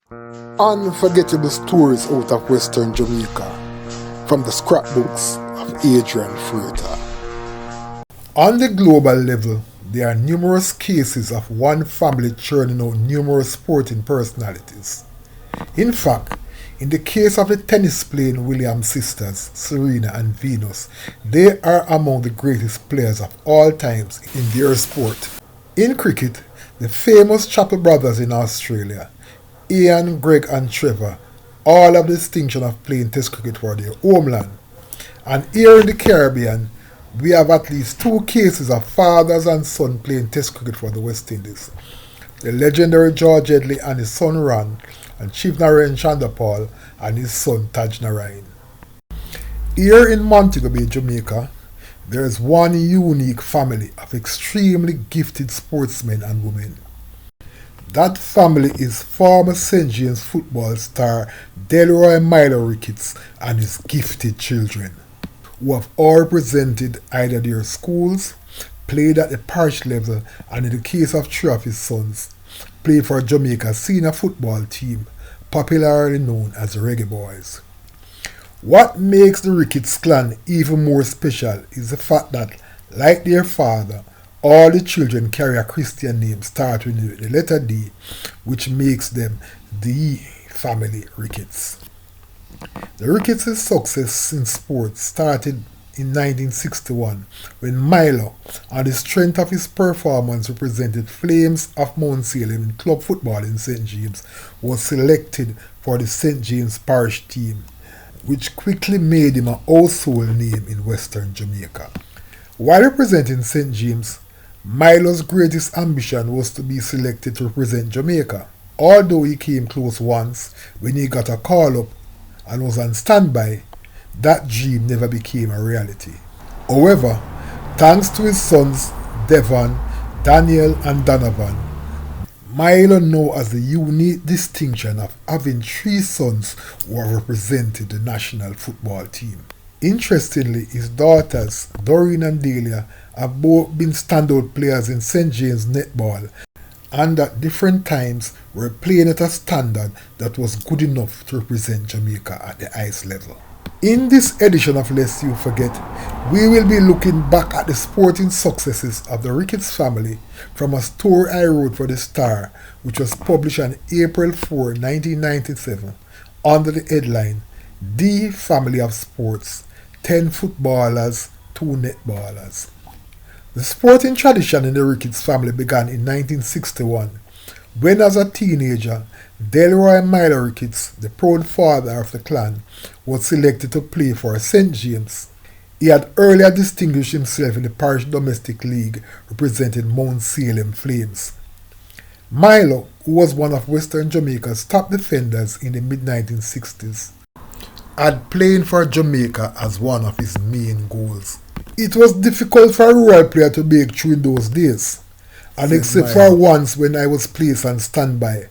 Unforgettable stories out of Western Jamaica from the scrapbooks of Adrian Freighter. On the global level, there are numerous cases of one family churning out numerous sporting personalities. In fact, in the case of the tennis-playing Williams sisters, Serena and Venus, they are among the greatest players of all times in their sport. In cricket, the famous Chappell brothers in Australia, Ian, Greg and Trevor, all have the distinction of playing test cricket for their homeland. And here in the Caribbean, we have at least two cases of fathers and son playing test cricket for the West Indies. The legendary George Headley and his son Ron, and Chief Narayan Chandapal and his son Taj Narayan. Here in Montego Bay, Jamaica, there is one unique family of extremely gifted sportsmen and women. That family is former St. James football star Delroy Milo Rickettes and his gifted children, who have all represented either their schools, played at the parish level, and in the case of three of his sons, played for Jamaica's senior football team, popularly known as the Reggae Boys. What makes the Ricketts clan even more special is the fact that, like their father, all the children carry a Christian name starting with the letter D, which makes them the Family Rickettes. The Ricketts' success in sports started in 1961 when Milo, on the strength of his performance represented Flames of Mount Salem in club football in St. James, was selected for the St. James Parish team, which quickly made him a household name in Western Jamaica. While representing St. James, Milo's greatest ambition was to be selected to represent Jamaica. Although he came close once when he got a call-up and was on standby, that dream never became a reality. However, thanks to his sons Devon, Daniel and Donovan, Milo now has the unique distinction of having three sons who have represented the national football team. Interestingly, his daughters, Doreen and Delia, have both been standout players in St. James netball and at different times were playing at a standard that was good enough to represent Jamaica at the highest level. In this edition of Lest You Forget, we will be looking back at the sporting successes of the Ricketts family from a story I wrote for the Star, which was published on April 4, 1997, under the headline, The Family of Sports, 10 Footballers, 2 Netballers. The sporting tradition in the Ricketts family began in 1961, when as a teenager, Delroy Milo Rickettes, the proud father of the clan, was selected to play for St. James. He had earlier distinguished himself in the parish domestic league representing Mount Salem Flames. Milo, who was one of Western Jamaica's top defenders in the mid-1960s, had playing for Jamaica as one of his main goals. It was difficult for a rural player to break through in those days, and except for once when I was placed on standby,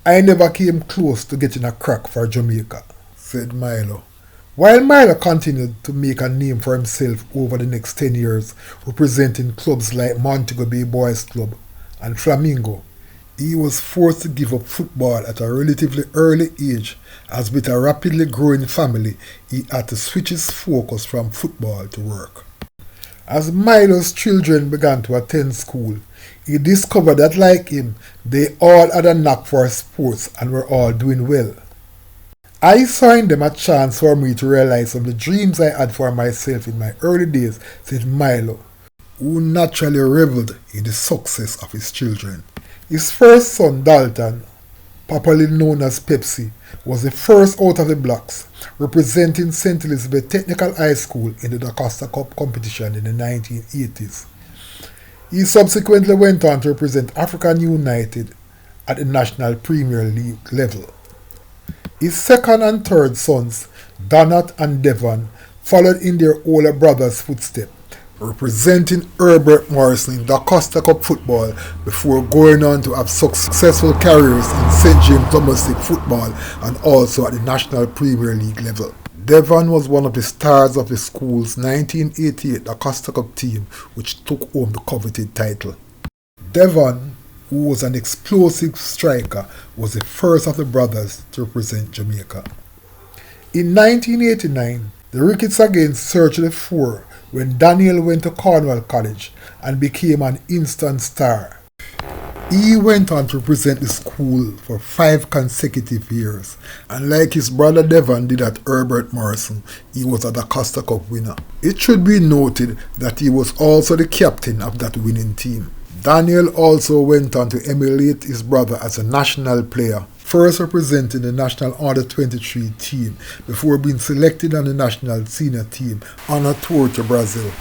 I never came close to getting a crack for Jamaica, said Milo. While Milo continued to make a name for himself over the next 10 years, representing clubs like Montego Bay Boys Club and Flamingo, he was forced to give up football at a relatively early age, as with a rapidly growing family, he had to switch his focus from football to work. As Milo's children began to attend school, he discovered that, like him, they all had a knack for sports and were all doing well. I saw in them a chance for me to realize some of the dreams I had for myself in my early days, said Milo, who naturally reveled in the success of his children. His first son, Dalton, popularly known as Pepsi, was the first out of the blocks, representing St. Elizabeth Technical High School in the Da Costa Cup competition in the 1980s. He subsequently went on to represent African United at the National Premier League level. His second and third sons, Donat and Devon, followed in their older brother's footsteps, representing Herbert Morrison in Da Costa Cup football before going on to have successful careers in St. James domestic football and also at the National Premier League level. Devon was one of the stars of the school's 1988 Da Costa Cup team, which took home the coveted title. Devon, who was an explosive striker, was the first of the brothers to represent Jamaica. In 1989, the Ricketts again searched the fore when Daniel went to Cornwall College and became an instant star. He went on to represent the school for 5 consecutive years, and like his brother Devon did at Herbert Morrison, he was a Costa Cup winner. It should be noted that he was also the captain of that winning team. Daniel also went on to emulate his brother as a national player, first representing the national Under-23 team before being selected on the national senior team on a tour to Brazil.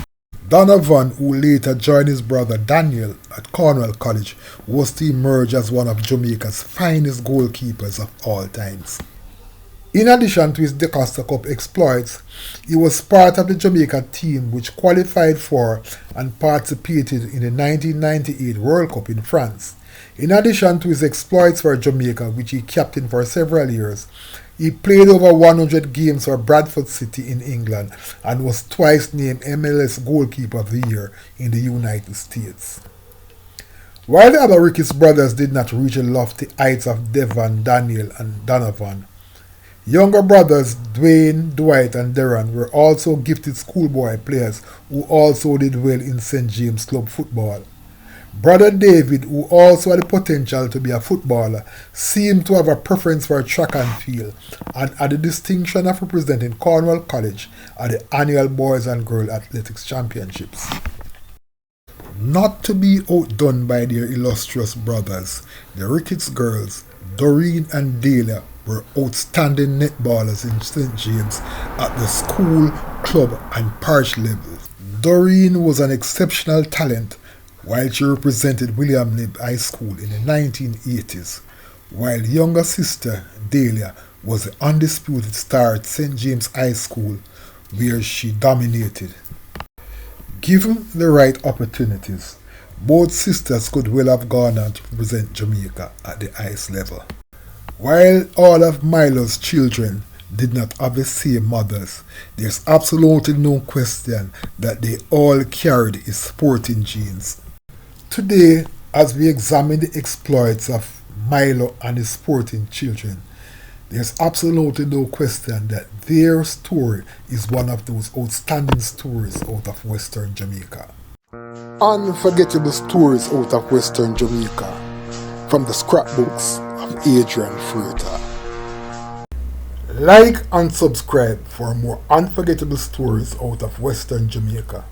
Donovan, who later joined his brother Daniel at Cornwall College, was to emerge as one of Jamaica's finest goalkeepers of all times. In addition to his Costa Cup exploits, he was part of the Jamaica team which qualified for and participated in the 1998 World Cup in France. In addition to his exploits for Jamaica, which he captained for several years, he played over 100 games for Bradford City in England and was twice named MLS Goalkeeper of the Year in the United States. While the other Ricketts brothers did not reach the lofty heights of Devon, Daniel, and Donovan, younger brothers Dwayne, Dwight, and Darren were also gifted schoolboy players who also did well in St. James Club football. Brother David, who also had the potential to be a footballer, seemed to have a preference for track and field and had the distinction of representing Cornwall College at the annual Boys and Girls Athletics Championships. Not to be outdone by their illustrious brothers, the Ricketts girls, Doreen and Delia, were outstanding netballers in St. James at the school, club and parish levels. Doreen was an exceptional talent while she represented William Knibb High School in the 1980s, while younger sister Delia was the undisputed star at St. James High School, where she dominated. Given the right opportunities, both sisters could well have gone on to represent Jamaica at the highest level. While all of Milo's children did not have the same mothers, there's absolutely no question that they all carried his sporting genes. Today, as we examine the exploits of Milo and his sporting children, there's absolutely no question that their story is one of those outstanding stories out of Western Jamaica. Unforgettable stories out of Western Jamaica from the scrapbooks of Adrian Freitas. Like and subscribe for more unforgettable stories out of Western Jamaica.